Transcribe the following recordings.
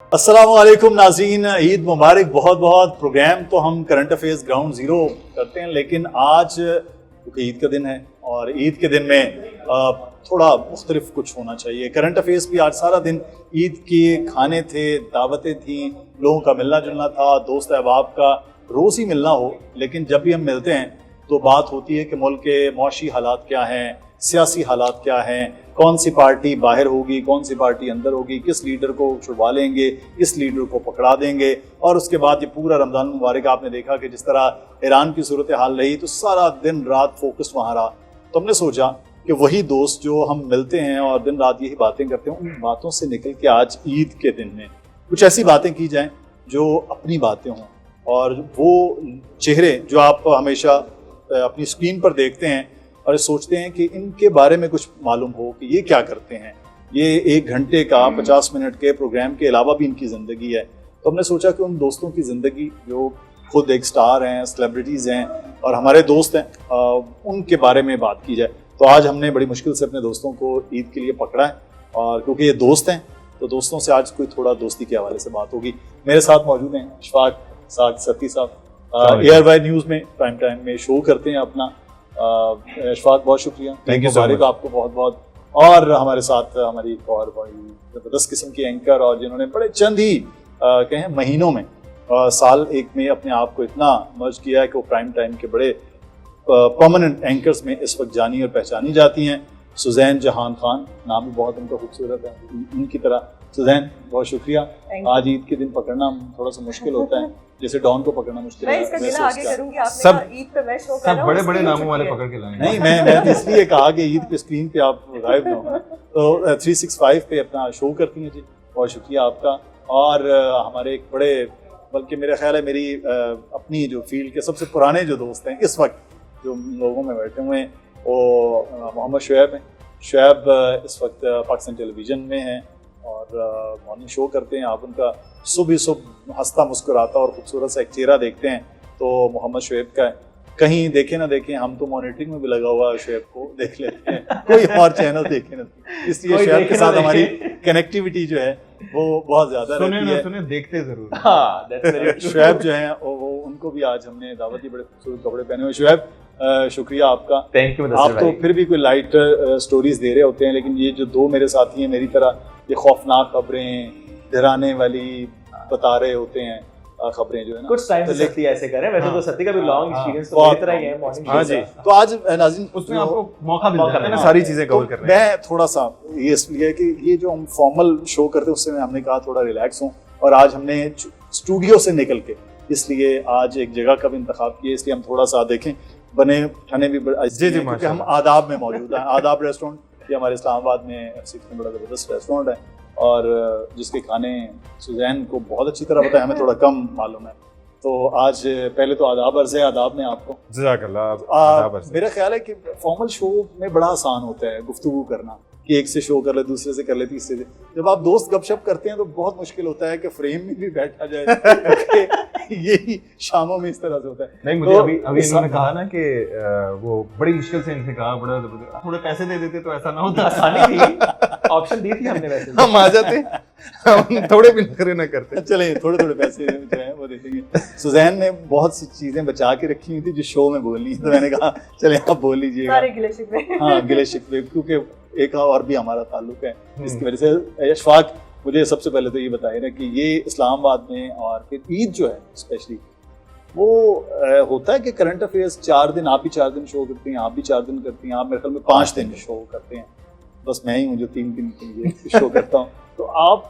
अस्सलाम वालेकुम नाज़रीन, ईद मुबारक। बहुत बहुत प्रोग्राम तो हम करंट अफेयर्स ग्राउंड ज़ीरो करते हैं, लेकिन आज क्योंकि ईद का दिन है और ईद के दिन में थोड़ा मुख्तलिफ कुछ होना चाहिए। करंट अफेयर्स भी आज सारा दिन ईद के खाने थे, दावतें थी, लोगों का मिलना जुलना था, दोस्त अहबाब का रोज़ ही मिलना हो, लेकिन जब भी हम मिलते हैं तो बात होती है कि मुल्क के मौशी हालात क्या हैं, सियासी हालात क्या हैं, कौन सी पार्टी बाहर होगी, कौन सी पार्टी अंदर होगी, किस लीडर को छुड़वा लेंगे, किस लीडर को पकड़ा देंगे। और उसके बाद ये पूरा रमज़ान मुबारक आपने देखा कि जिस तरह ईरान की सूरत हाल रही तो सारा दिन रात फोकस वहाँ रहा। तो हमने सोचा कि वही दोस्त जो हम मिलते हैं और दिन रात यही बातें करते हैं, उन बातों से निकल के आज ईद के दिन में कुछ ऐसी बातें की जाएँ जो अपनी बातें हों, और वो चेहरे जो आप हमेशा अपनी स्क्रीन पर देखते हैं और सोचते हैं कि इनके बारे में कुछ मालूम हो कि ये क्या करते हैं। ये 1 घंटे का 50 मिनट के प्रोग्राम के अलावा भी इनकी ज़िंदगी है। तो हमने सोचा कि उन दोस्तों की ज़िंदगी जो खुद एक स्टार हैं, सेलिब्रिटीज़ हैं और हमारे दोस्त हैं, उनके बारे में बात की जाए। तो आज हमने बड़ी मुश्किल से अपने दोस्तों को ईद के लिए पकड़ा है, और क्योंकि ये दोस्त हैं तो दोस्तों से आज कोई थोड़ा दोस्ती के हवाले से बात होगी। मेरे साथ मौजूद हैं इशफाक सत्ती साहब, ARY न्यूज़ में प्राइम टाइम में शो करते हैं अपना। इशफाक, बहुत शुक्रिया, थैंक यू सो मच आपको बहुत बहुत। और हमारे साथ हमारी एक और बड़ी ज़बरदस्त किस्म की एंकर, और जिन्होंने बड़े चंद ही कहें महीनों में साल एक में अपने आप को इतना मर्ज किया है कि वो प्राइम टाइम के बड़े परमानेंट एंकर्स में इस वक्त जानी और पहचानी जाती हैं। सुजैन जहान खान, नाम भी बहुत उनका खूबसूरत है, उनकी तरह। सुजैन, बहुत शुक्रिया। आज ईद के दिन पकड़ना थोड़ा सा मुश्किल होता है, जैसे डॉन को पकड़ना मुश्किल है। सब बड़े बड़े नामों वाले पकड़ के लाएंगे। नहीं, मैं इसलिए कहा कि ईद पे स्क्रीन पे आप गायब न हो, तो 365 पे अपना शो करती हैं जी, बहुत शुक्रिया आपका। और हमारे एक बड़े, बल्कि मेरा ख्याल है मेरी अपनी जो फील्ड के सबसे पुराने जो दोस्त हैं इस वक्त जो लोगों में बैठे हुए हैं, वो मोहम्मद शुएब हैं। शुएब इस वक्त पाकिस्तान टेलीविज़न में हैं और मॉर्निंग शो करते हैं। आप उनका सुबह हंसता मुस्कुराता और खूबसूरत सा एक चेहरा देखते हैं तो मोहम्मद शुएब का है। कहीं देखें ना देखें, हम तो मॉनिटरिंग में भी लगा हुआ है, शुएब को देख लेते हैं, कोई और चैनल देखे ना, इसलिए शुएब के साथ हमारी कनेक्टिविटी जो है वो बहुत ज़्यादा रहती है। सुने देखते जरूर। शुएब जो है वो उनको भी आज हमने दावत दी, बड़े खूबसूरत कपड़े पहने हुए। शुएब, शुक्रिया आपका। Thank you. आप तो फिर भी कोई लाइट स्टोरीज दे रहे होते हैं, लेकिन ये जो दो मेरे साथी हैं मेरी तरह, ये खौफनाक खबरें, डराने वाली बता रहे होते हैं खबरें जो है ना, कुछ टाइम से सत्ती ऐसे कर रहे हैं। वैसे तो सत्ती का भी लॉन्ग एक्सपीरियंस तो मेरी तरह ही है मॉर्निंग हाँ जी। तो आज नाज़रीन उसमें आपको मौका मिल जाता है ना सारी चीजें कवर करने। मैं थोड़ा सा ये इसलिए कि ये जो हम फॉर्मल शो करते हैं उससे हमने कहा थोड़ा रिलैक्स हूँ, और आज हमने स्टूडियो से निकल के इसलिए आज एक जगह का भी इंतखाब किया, इसलिए हम थोड़ा सा देखें बने ठने भी जी जी, क्योंकि हम आदाब में मौजूद हैं। आदाब रेस्टोरेंट, ये हमारे इस्लामाबाद में में बड़ा ज़बरदस्त रेस्टोरेंट है, और जिसके खाने सुजैन को बहुत अच्छी तरह पता है, हमें थोड़ा कम मालूम है। तो आज पहले तो आदाब अर्ज़ है आदाब में आपको। जज़ाकल्लाह। मेरा ख्याल है कि फॉर्मल शो में बड़ा आसान होता है गुफ्तगू करना, कि एक से शो कर ले, दूसरे से कर ले, तीसरे से। जब आप दोस्त गपशप करते हैं तो बहुत मुश्किल होता है कि फ्रेम में भी बैठा जाए। यही शामों में इस तरह से होता है। नहीं, मुझे अभी इन्होंने कहा ना कि वो बड़ी मुश्किल से इनसे कहा, बड़ा थोड़े पैसे दे देते तो ऐसा ना होता। आसानी थी, ऑप्शन दी थी हमने, वैसे हम आ जाते, हम थोड़े भी नखरे ना करते। चले थोड़े थोड़े पैसे जो है वो दे देंगे। सुजैन ने बहुत सी चीजें बचा के रखी हुई थी जो शो में बोलनी है, तो मैंने कहा चले आप बोल लीजिएगा। हाँ, गिले शिकवे, क्योंकि एक और भी हमारा ताल्लुक है इसकी वजह से। इशफाक, मुझे सबसे पहले तो ये बताइए ना कि ये इस्लामाबाद में और फिर ईद जो है स्पेशली वो होता है कि करंट अफेयर्स 4 दिन, आप भी 4 दिन शो करती हैं, आप भी 4 दिन करती हैं, आप मेरे ख्याल में 5 दिन शो करते हैं, बस मैं ही हूँ जो 3 दिन के लिए शो करता हूँ। तो आप,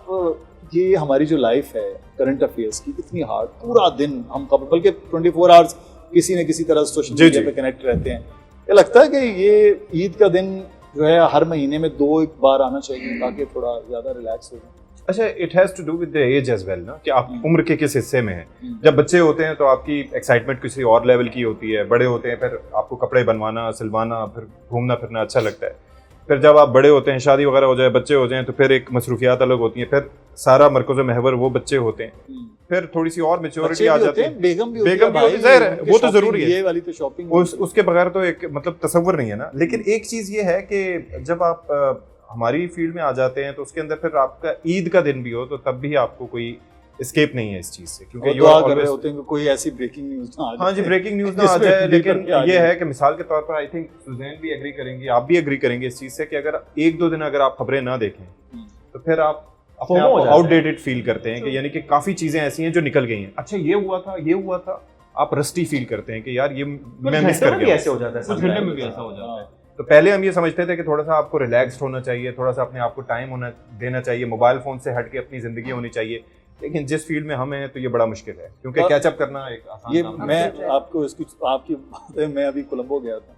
ये हमारी जो लाइफ है करंट अफेयर्स की, इतनी हार्ड, पूरा दिन हम खबर, बल्कि 24 आवर्स किसी न किसी तरह सोशल मीडिया पे कनेक्ट रहते हैं। ये लगता है कि ये ईद का दिन जो है हर महीने में 2 बार आना चाहिए ताकि थोड़ा ज़्यादा रिलैक्स हो जाए। अच्छा, it has to do with the age as well ना, कि आप उम्र के किस हिस्से में हैं। जब बच्चे होते हैं तो आपकी एक्साइटमेंट किसी और लेवल की होती है, बड़े होते हैं फिर आपको कपड़े बनवाना, सिलवाना, फिर घूमना फिरना अच्छा लगता है। फिर जब आप बड़े होते हैं, शादी वगैरह हो जाए, बच्चे हो जाएं, तो फिर एक मसरूफियात अलग होती हैं, फिर सारा मरकज़ महवर वो बच्चे होते हैं, फिर थोड़ी सी और मैच्योरिटी आ जाती है, बेगम भी होती है, वो तो जरूरी है, ये वाली तो शॉपिंग उसके बगैर तो एक मतलब तसव्वुर नहीं है ना। लेकिन एक चीज़ ये है कि जब आप हमारी फील्ड में आ जाते हैं तो उसके अंदर फिर आपका ईद का दिन भी हो तो तब भी आपको कोई एस्केप नहीं है इस चीज से, क्योंकि दुआ कर रहे होते हैं कि कोई ऐसी ब्रेकिंग न्यूज ना आ जाए। हाँ जी, ब्रेकिंग न्यूज ना आ जाए। लेकिन ये है कि मिसाल के तौर पर आई थिंक सुजैन भी एग्री करेंगी, आप भी एग्री करेंगे इस चीज से कि अगर 1-2 दिन अगर आप खबरें ना देखें तो फिर आप अपने आप को आउटडेटेड फील करते हैं कि यानी कि काफी चीजें ऐसी हैं जो निकल गई हैं। अच्छा ये हुआ था, आप रस्टी फील करते हैं कि यार ये मैं मिस कर गया। ऐसे हो जाता है, कुछ घंटे में भी ऐसा हो जाता है। तो पहले हम ये समझते थे कि थोड़ा सा आपको रिलैक्स्ड होना चाहिए, थोड़ा सा अपने आप को टाइम होना देना चाहिए, मोबाइल फोन से हट के अपनी जिंदगी होनी चाहिए। लेकिन जिस फील्ड में हम हैं तो ये बड़ा मुश्किल है, क्योंकि कैचअप करना एक आसान ये काम मैं है। आपको इसकी आपकी बात है, मैं अभी कोलंबो गया था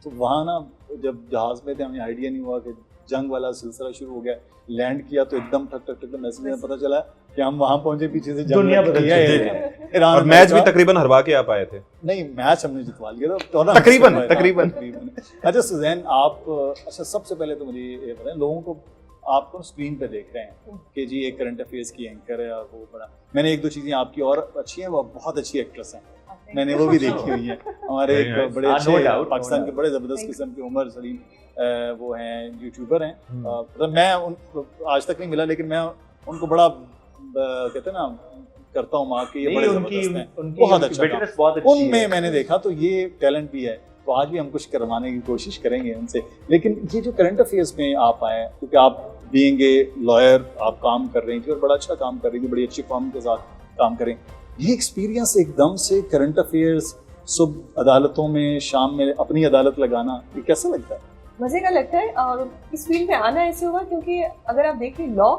तो वहाँ ना जब जहाज में थे हमें आइडिया नहीं हुआ कि जंग वाला सिलसिला शुरू हो गया। लैंड किया तो एकदम ठक ठक ठक मैसेज में पता चला कि हम वहाँ पहुंचे, पीछे से दुनिया बदल गई है। और मैच भी तकरीबन हरवा के आप आए थे। नहीं, मैच हमने जितवा लिया था तकरीबन। अच्छा सुजैन, आप अच्छा सबसे पहले तो मुझे ये बताएं, लोगों को आपको स्क्रीन पे देख रहे हैं कि जी एक करंट अफेयर्स की एंकर है और वो बड़ा, मैंने 1-2 चीजें आपकी और अच्छी हैं, वो बहुत अच्छी एक्ट्रेस हैं, मैंने वो भी देखी हुई है। हमारे एक बड़े अच्छे पाकिस्तान के बड़े जबरदस्त किस्म के उमर सलीम वो हैं, यूट्यूबर हैं। मतलब मैं उनको आज तक नहीं मिला, लेकिन मैं उनको बड़ा कहते हैं ना करता हूँ माँ के, ये बड़े जबरदस्त हैं, बहुत अच्छा। उनमें मैंने देखा तो ये टैलेंट भी है, तो आज भी हम कुछ करवाने की कोशिश करेंगे उनसे। लेकिन ये जो करंट अफेयर्स में आप आए, क्योंकि आप बीइंग ए लॉयर आप काम कर रही थी और बड़ा अच्छा काम कर रही थी, बड़ी अच्छी फर्म के साथ काम करें, ये एक्सपीरियंस एकदम से करंट अफेयर्स सुबह अदालतों में, शाम में अपनी अदालत लगाना, ये कैसा लगता है? मजे का लगता है। और इस फील्ड में आना ऐसे हुआ क्योंकि अगर आप देखें लॉ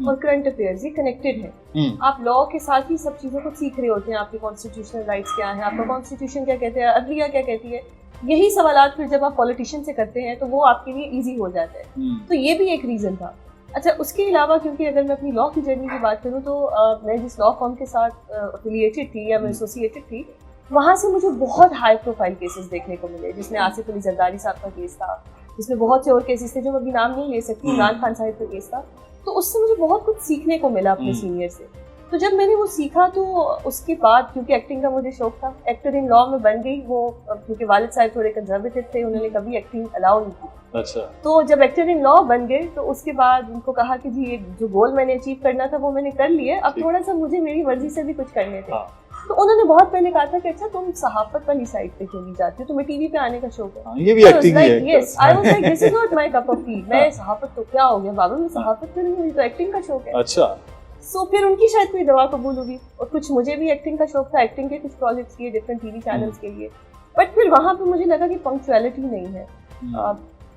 और करंट अफेयर्स ये कनेक्टेड है। आप लॉ के साथ ही सब चीज़ों को सीख रहे होते हैं, आपके कॉन्स्टिट्यूशनल राइट्स क्या है, आपका कॉन्स्टिट्यूशन क्या कहते हैं, अदलिया क्या कहती है। यही सवालात फिर जब आप पॉलिटिशियन से करते हैं तो वो आपके लिए इजी हो जाता है। तो ये भी एक रीज़न था। अच्छा, उसके अलावा क्योंकि अगर मैं अपनी लॉ की जर्नी की बात करूँ तो मैं जिस लॉ फर्म के साथ एफिलिएटेड थी या मैं एसोसिएटेड थी, वहाँ से मुझे बहुत हाई प्रोफाइल केसेस देखने को मिले, जिसमें आसिफ अली जरदारी साहब का केस था, जिसमें बहुत से और केसेस थे जो मैं अभी नाम नहीं ले सकती, इमरान खान साहब का केस था। तो उससे मुझे बहुत कुछ सीखने को मिला अपने सीनियर से। तो जब मैंने वो सीखा तो उसके बाद क्योंकि एक्टिंग का मुझे शौक था, एक्टर इन लॉ में बन गई। वो क्योंकि वालिद साहब थोड़े कंजर्वेटिव थे, उन्होंने कभी एक्टिंग अलाउ नहीं की। अच्छा। तो जब एक्टर इन लॉ बन गए तो उसके बाद उनको कहा कि जी जो गोल मैंने अचीव करना था वो मैंने कर लिए, अब थोड़ा सा मुझे मेरी मर्जी से भी कुछ करने थे। तो उन्होंने बहुत पहले कहा था कि अच्छा तुम सहाफत वाली साइड पे चली जाती हो, तुम्हें टीवी पे आने का शौक है। ये भी एक्टिंग ही है। Yes, I was like this is not my cup of T. मैं सहाफत तो क्या हो गया बाबा, मैं सहाफत करूंगी, मुझे तो एक्टिंग का शौक है। अच्छा। सो फिर उनकी शायद कोई दवा कबूल हुई और कुछ मुझे भी एक्टिंग का शौक था, एक्टिंग के कुछ प्रोजेक्ट्स किए डिफरेंट टीवी चैनल्स के लिए। बट फिर वहाँ पे मुझे लगा कि पंक्चुअलिटी नहीं है।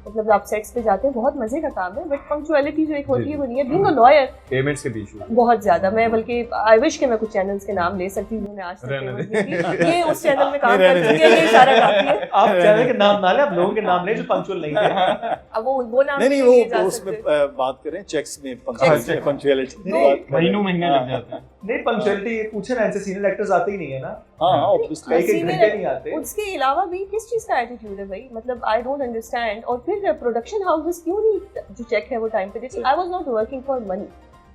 मतलब आप सेट्स पे जाते हैं, बहुत मजे का काम है, बट पंक्चुअलिटी जो एक होती है वो नहीं है। बीइंग अ लॉयर पेमेंट्स के भी इशू बहुत ज्यादा। मैं बल्कि आई विश कि मैं कुछ चैनल्स के नाम ले सकती हूँ, मैं आज तक ये उस चैनल में काम कर चुकी है, ये सारा काफी है। आप चैनल के नाम ना ले, आप लोगों के नाम ले जो पंक्चुअल नहीं थे। अब वो नाम नहीं वो उसमें बात करें चेक्स में पंक्चुअलिटी महीने लग जाते हैं। नहीं, पंक्चुअलिटी पूछे ना, ऐसे सीनियर एक्टर्स आते ही नहीं है ना। हाँ ऑब्वियसली कई घंटे नहीं आते। उसके अलावा भी किस चीज का एटीट्यूड है भाई, मतलब आई डोंट अंडरस्टैंड। और फिर प्रोडक्शन हाउसेस क्यों नहीं जो चेक है वो टाइम पे देते। I was not working for money,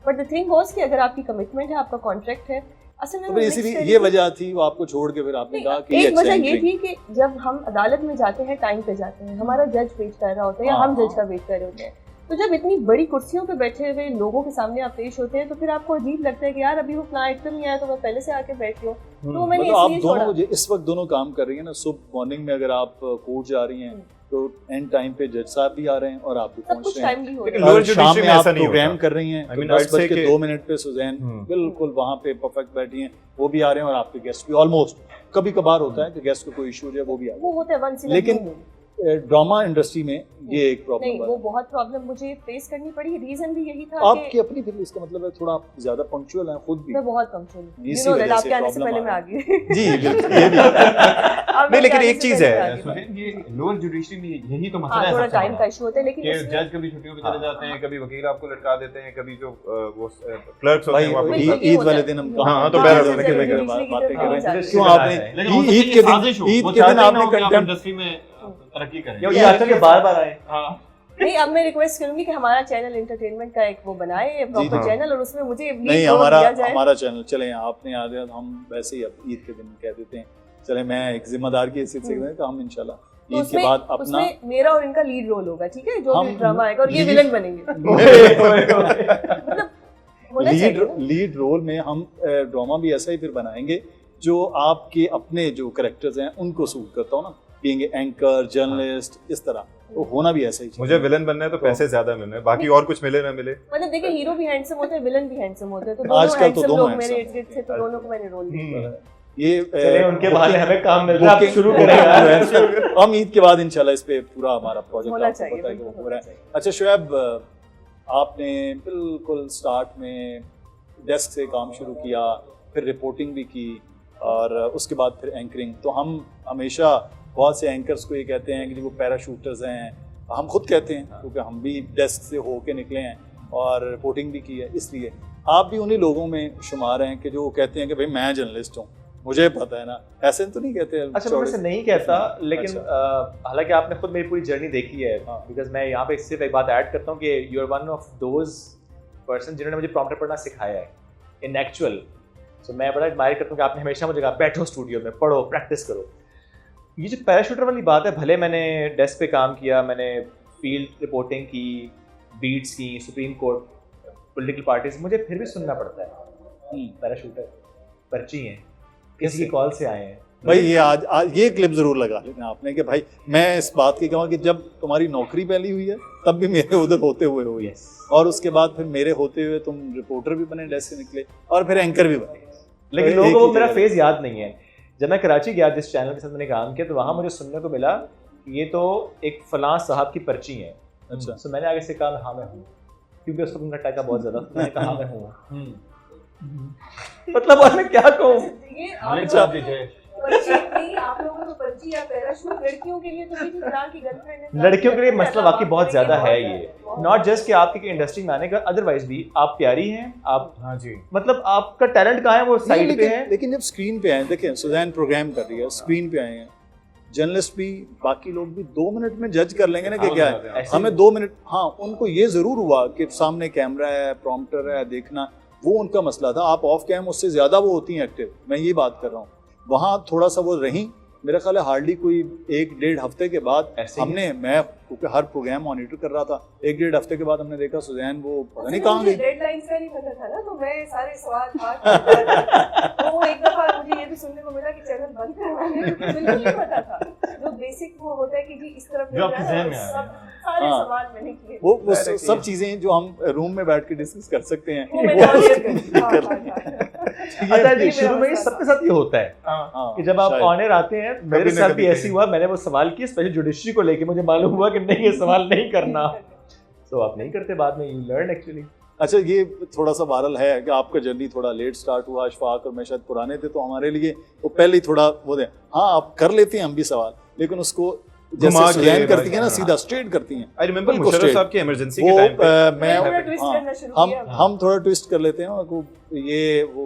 but the thing was कि अगर आपकी कमिटमेंट है, आपका कॉन्ट्रैक्ट है, असल में इसीलिए ये वजह थी वो आपको छोड़ के फिर आपने कहा कि एक वजह ये थी कि जब हम अदालत में जाते हैं टाइम पे जाते हैं, हमारा जज वेट कर रहा होता है या हम जज का वेट कर रहे होते हैं। तो जब इतनी बड़ी कुर्सियों पे बैठे हुए लोगों के सामने आप पेश होते हैं तो फिर आपको अजीब लगता है कि यार अभी वो फ्ला एक्टर नहीं आया तो मैं पहले से आके बैठी हूँ। तो मैंने इसलिए छोड़ा। आप दोनों इस वक्त दोनों काम कर रही हैं ना, सुबह मॉर्निंग में अगर आप कोर्ट जा रही हैं तो एंड टाइम पे जज साहब भी आ रहे हैं और आप भी पहुंच रहे हैं। शाम में आप प्रोग्राम कर रही हैं 10:02 पे सुजैन बिल्कुल वहाँ पे परफेक्ट बैठी हैं, वो भी आ रहे हैं और आपके गेस्ट भी ऑलमोस्ट। कभी कभार होता है कि गेस्ट को कोई इशू है वो भी आ रहे हैं, वो होता है वंस इन अ लेकिन ड्रामा इंडस्ट्री में ये एक प्रॉब्लम नहीं, वो बहुत प्रॉब्लम मुझे फेस करनी पड़ी। रीजन भी यही था आपकी अपनी फिर इसका मतलब है थोड़ा ज्यादा पंक्चुअल है खुद भी। मैं बहुत पंक्चुअल हूं, इसी वजह से आपके आने से पहले मैं आ गई। जी बिल्कुल, ये भी नहीं, लेकिन एक चीज है ये लोअर जुडिशरी में यही तो मसला है, थोड़ा टाइम का इशू होता है। लेकिन जज कभी छुट्टियों पे चले जाते हैं, कभी वकील आपको लटका देते हैं, कभी जो वो क्लर्क्स होते हैं भाई ईद वाले दिन हम हाँ तो बातें कर रहे हैं। क्यों आपने ईद के दिन आपने कंटेंट इंडस्ट्री में तरक्की करें, ये आजकल के बार आए। नहीं, अब मैं रिक्वेस्ट करूंगी कि हमारा चैनल एंटरटेनमेंट का एक वो बनाए प्रॉपर चैनल, और उसमें मुझे नहीं हमारा चैनल चले आपने याद है हम वैसे ही अब ईद के दिन कह देते हैं चले मैं एक जिम्मेदार की हैसियत से कहते हैं तो हम इंशाल्लाह तो ईद के बाद अपना उसमें मेरा और इनका लीड रोल होगा, ठीक है, जो भी हम ड्रामा आएगा, और ये lead- विलन बनेंगे। मतलब होना चाहिए ना। लीड रोल में हम ड्रामा भी ऐसा ही फिर बनाएंगे जो आपके अपने जो कैरेक्टर्स हैं उनको सूट करता हो ना, बीइंग एंकर, जर्नलिस्ट, इस तरह तो होना भी ऐसा ही चाहिए। मुझे विलन बनना है तो पैसे ज्यादा मिलने हैं, बाकी और कुछ मिले ना मिले। मतलब देखिए, हीरो भी हैंडसम होते हैं, विलन भी हैंडसम होते हैं, तो दोनों आजकल तो हैंडसम दोनों लोग handsome मेरे इर्द गिर्द थे, तो दोनों को मैंने रोल दिया। ये चलिए उनके बहाने हमें काम मिल रहा है, आप शुरू करें यार। हम ईद के बाद इंशाल्लाह इस पे पूरा हमारा प्रोजेक्ट होना आपको चाहिए, पता है कि वो बिल्कुल हो रहा होना है। अच्छा शुएब, आपने बिल्कुल स्टार्ट में डेस्क से काम शुरू किया, फिर रिपोर्टिंग भी की और उसके बाद फिर एंकरिंग। तो हम हमेशा बहुत से एंकर्स को ये कहते हैं कि वो पैराशूटर्स हैं, हम खुद कहते हैं क्योंकि हम भी डेस्क से होके निकले हैं और रिपोर्टिंग भी की है, इसलिए आप भी उन्हीं लोगों में शुमार हैं कि जो कहते हैं कि भाई मैं जर्नलिस्ट हूँ, मुझे पता है ना। ऐसे तो नहीं कहते? अच्छा, मैं वैसे नहीं कहता, लेकिन अच्छा। हालांकि आपने खुद मेरी पूरी जर्नी देखी है, बिकॉज मैं यहाँ पे सिर्फ एक बात ऐड करता हूँ कि you are one of those person जिन्होंने मुझे प्रॉम्प्टर पढ़ना सिखाया है इन एक्चुअल। सो मैं बड़ा एडमायर करता हूँ कि आपने हमेशा मुझे कहा बैठो स्टूडियो में, पढ़ो, प्रैक्टिस करो। ये जो पैराशूटर वाली बात है, भले मैंने डेस्क पे काम किया, मैंने फील्ड रिपोर्टिंग की, बीट्स की, सुप्रीम कोर्ट, पॉलिटिकल पार्टीज, मुझे फिर भी सुनना पड़ता है पैराशूटर पर्ची हैं, किसी की कॉल से आए हैं। भाई ये आज ये क्लिप जरूर लगा लेना आपने कि भाई मैं इस बात की कहूँ कि जब तुम्हारी नौकरी पहली हुई है तब भी मेरे उधर होते हुए हुई है, और उसके बाद फिर मेरे होते हुए तुम रिपोर्टर भी बने, डेस्क से निकले, और फिर एंकर भी बने। लेकिन तो लोगों एक को ही वो मेरा जगह फेज याद नहीं है। जब मैं कराची गया जिस चैनल के साथ मैंने काम किया, तो वहाँ मुझे सुनने को मिला ये तो एक फलां साहब की पर्ची है। अच्छा। तो मैंने आगे से कहा हाँ मैं हूँ, क्योंकि उसको उनका टाका बहुत ज्यादा था। मैंने कहा हाँ मैं हूँ। मतलब और मैं क्या कहूँ। ये आप लोगों को पर्ची या पैराशूट लड़कियों के लिए तो ये फिलहाल की गर्लफ्रेंड है, लड़कियों के लिए मसला वाकई बहुत ज्यादा है। ये नॉट जस्ट कि आपकी इंडस्ट्री में आने का, अदरवाइज भी आप प्यारी हैं, आप हाँ जी, मतलब आपका टैलेंट कहाँ है वो साइड पे है। लेकिन जब स्क्रीन पे आए, देखें सुजैन प्रोग्राम कर रही है, स्क्रीन पे आए हैं, जर्नलिस्ट भी, बाकी लोग भी 2 मिनट में जज कर लेंगे ना कि क्या है। ऐसे हमें 2 मिनट, हाँ उनको ये जरूर हुआ कि सामने कैमरा है, प्रॉम्प्टर है, देखना, वो उनका मसला था। आप ऑफ कैम उससे ज्यादा वो होती हैं एक्टिव, मैं ये बात कर रहा हूँ। वहाँ थोड़ा सा वो रही, मेरा ख्याल है हार्डली कोई 1-1.5 हफ्ते के बाद हमने, मैं क्योंकि हर प्रोग्राम मॉनिटर कर रहा था, 1-1.5 हफ्ते के बाद हमने देखा सुजैन वो पता नहीं कहाँ गई। डेडलाइंस का नहीं पता था ना, तो मैं सारे सवाल तो एक दफा मुझे ये भी सुनने को मिला कि चैनल बंद करवाने, बिल्कुल नहीं पता था। जो बेसिक वो होता है कि जी इस तरफ सारे सवाल मैंने किए। वो सब चीजें जो हम रूम में बैठ के डिस्कस कर सकते हैं, वो मैं download करती हूँ। अच्छा जी, शुरू में सबके साथ ये होता है कि जब आप ऑन एयर आते हैं, मेरे साथ भी ऐसी हुआ, मैंने वो सवाल किए स्पेशल जुडिशरी को लेके, मुझे मालूम हुआ कि नहीं ये सवाल नहीं करना, तो आप नहीं करते, बाद में यू लर्न एक्चुअली। अच्छा, ये थोड़ा सा वायरल है कि आपका जर्नी थोड़ा लेट स्टार्ट हुआ, अशफाक और मैं शायद पुराने थे, तो हमारे लिए वो पहले ही थोड़ा वो दे, हाँ आप कर लेते हैं हम भी सवाल, लेकिन उसको जैसे सुजैन करती है ना, सीधा स्ट्रेट करती हैं। आई रिमेंबर बिल्कुल मुशर्रफ straight। साहब की इमरजेंसी के टाइम पे मैं थोड़ा twist करना शुरू किया। हम थोड़ा ट्विस्ट कर लेते हैं वो ये वो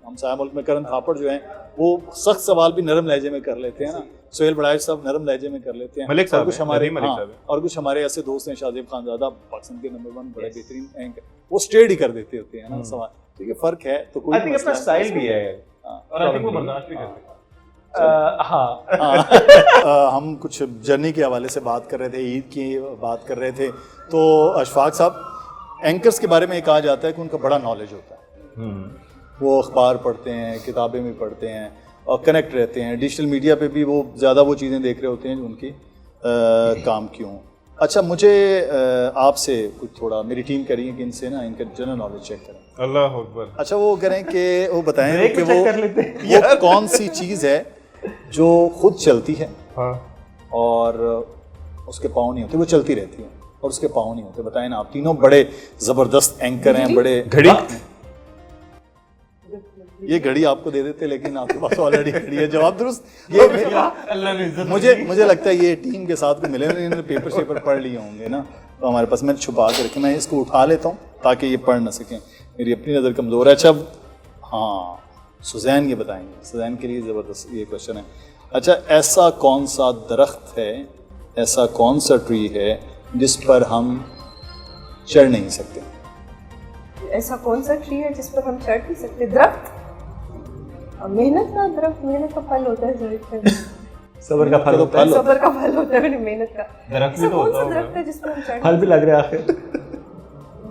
हम साया मुल्क में करण थापड़ जो हैं वो सख्त सवाल भी नरम लहजे में कर लेते हैं ना, सोहेल बड़ाइश साहब नरम लहजे में कर लेते हैं, मलिक साहब और कुछ हमारे नदीम मलिक साहब और कुछ हमारे ऐसे दोस्त हैं, शाहजेब खानजादा पाकिस्तान के नंबर 1 बड़े बेहतरीन एंकर, वो स्ट्रेट ही कर देते होते हैं ना सवाल। तो ये फर्क है, तो कोई आई थिंक अपना स्टाइल भी है, और आई थिंक वो बर्दाश्त भी करते हैं। हम कुछ जर्नी के हवाले से बात कर रहे थे, ईद की बात कर रहे थे, तो अशफाक साहब एंकर्स के बारे में ये कहा जाता है कि उनका बड़ा नॉलेज होता है, वो अखबार पढ़ते हैं, किताबें भी पढ़ते हैं और कनेक्ट रहते हैं, डिजिटल मीडिया पे भी वो ज़्यादा वो चीज़ें देख रहे होते हैं जो उनकी काम की हों। अच्छा, मुझे आपसे कुछ थोड़ा, मेरी टीम कह रही है कि इनसे ना इनका जनरल नॉलेज चेक करें। अल्लाह अकबर। अच्छा, वो करें कि वो बताएं कि वो वो कौन सी चीज़ है जो खुद चलती है और उसके पाँव नहीं होते, वो चलती रहती है और उसके पाँव नहीं होते। बताएं ना, आप तीनों बड़े जबरदस्त एंकर हैं, बड़े। घड़ी? ये घड़ी आपको दे देते, लेकिन आपके पास ऑलरेडी घड़ी है। जवाब दुरुस्त। ये मुझे लगता है ये टीम के साथ मिले, इन्होंने पेपर शेपर पढ़ लिए होंगे ना, तो हमारे पास मैंने छुपा के रखे, मैं इसको उठा लेता हूँ ताकि ये पढ़ ना सकें, मेरी अपनी नज़र कमज़ोर है। अच्छा, हाँ सुजैन ये बताएंगे, सुजैन के लिए ज़बरदस्त ये क्वेश्चन है। अच्छा, ऐसा कौन सा दरख्त है, ऐसा कौन सा ट्री है जिस पर हम चढ़ नहीं सकते? ऐसा कौन सा ट्री है जिस पर हम चढ़ नहीं सकते? दरख्त। मेहनत का दरख्त, मेहनत का फल होता है। सब्र का फल तो होता है। सब्र का फल होता है, मेरी मेहनत का। दरख्त भी ऐसा तो कौन होता सा होगा। दरख्त है जिसपे हम चढ़, फल भी लग रहा है आखिर।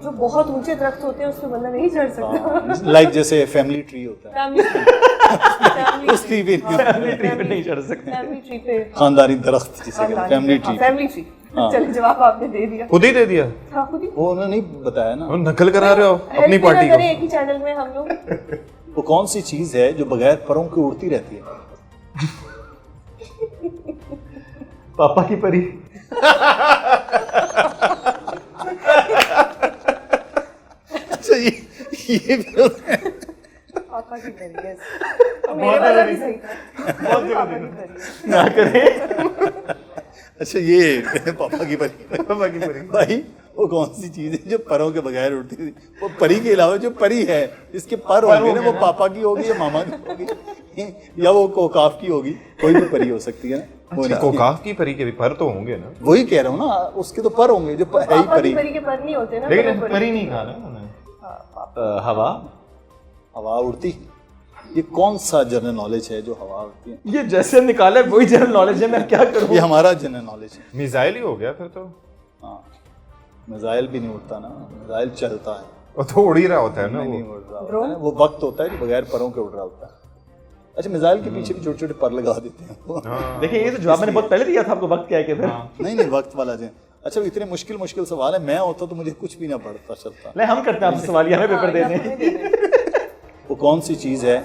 जो बहुत ऊंचे दरख्त होते हैं उस पे बंदा नहीं चढ़ सकता। लाइक जैसे फैमिली ट्री होता है, फैमिली उस ट्री पे फैमिली ट्री पे नहीं चढ़ सकते। फैमिली ट्री पे खानदानी दरख्त जिसे कहते हैं फैमिली ट्री। Family tree. हाँ। चलिए जवाब आपने दे दिया। खुद ही दे दिया, हाँ खुद ही। वो उन्होंने नहीं बताया ना। और नकल करा रहे हो अपनी हेल्प भी पार्टी ना को। करें एक ही चैनल में हम लोग। वो कौन सी चीज है जो बगैर परों के उड़ती रहती है? पापा की परी। अच्छा ये भी होता है। पापा की परी, yes। मेरे वाला भी सही था। पापा की परी। ना करें। अच्छा ये पापा की परी। पापा की परी। भाई वो कौन सी चीज है जो परों के बगैर उड़ती थी? वो परी के अलावा जो परी है जिसके पर होंगे ना, वो पापा की होगी या मामा की होगी या वो कोकाफ की होगी, कोई भी परी हो सकती है ना। वो नहीं। कोकाफ की परी के भी पर तो होंगे ना, वही कह रहा हूँ ना, उसके तो पर होंगे जो है ही पापा की परी। परी के पर नहीं होते ना। लेकिन पर परी नहीं कहा ना उन्होंने। हवा। हवा उड़ती, ये कौन सा जनरल नॉलेज है जो हवा उड़ती है? ये जैसे निकाला वही जनरल नॉलेज है, मैं क्या करूं? ये हमारा जनरल नॉलेज है। मिसाइल ही हो गया फिर तो। हाँ, मिसाइल भी नहीं उड़ता ना, मिसाइल चलता है। वो तो उड़ ही रहा होता है ना नहीं वो। उड़ रहा होता है ना, वो वक्त होता है जो बगैर परों के उड़ रहा होता है। अच्छा, मिसाइल के पीछे भी छोटे छोटे पर लगा देते हैं वो। हाँ। देखिए ये तो जवाब मैंने बहुत पहले दिया था आपको, वक्त क्या है कि फिर। नहीं नहीं, वक्त वाला जो। अच्छा, इतने मुश्किल मुश्किल सवाल है, मैं होता तो मुझे कुछ भी ना पढ़ता चलता। नहीं हम करते हैं आपसे सवाल, हमें पेपर दे दें। वो कौन सी चीज़ है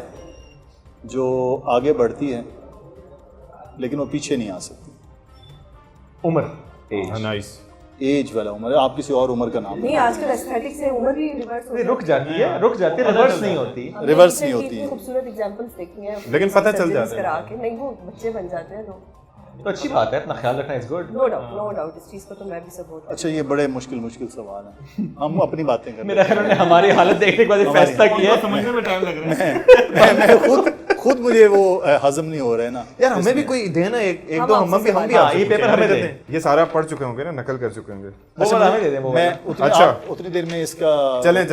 जो आगे बढ़ती है लेकिन वो पीछे नहीं आ सकती? उम्र। हाँ, नाइस। एज वाला उम्र। आप किसी और उम्र का नाम नहीं, आजकल एस्थेटिक्स से उम्र भी रिवर्स हो रुक जाती है, रुक जाती है, रिवर्स नहीं होती। रिवर्स नहीं होती है। खूबसूरत एग्जांपल्स देखी हैं, लेकिन पता चल surgeries जाता है। करा के। नहीं, वो बच्चे बन जाते हैं लोग। तो अच्छी बात है, अपना ख्याल रखना इज गुड। नो डाउट इस चीज को तो मैं भी सपोर्ट। अच्छा, ये बड़े मुश्किल मुश्किल सवाल हैं, हम अपनी बातें कर रहे मेरा ख्याल है हमारी हालत देखने के बाद ये फैसला किया है। समझने में टाइम लग रहा है। हैं। मैं खुद मुझे वो हजम नहीं हो रहा है ना यार हमें भी कोई दे ना एक हम दो, आपसे हम भी हाँ, आपसे ये पेपर पूछें। हमें देते दे हैं। ये सारा पढ़ चुके होंगे ना, नकल कर चुके होंगे। वो वाला हमें दे दें, वो मैं वाला। उतनी अच्छा। आप उतनी देर में इसका चलें,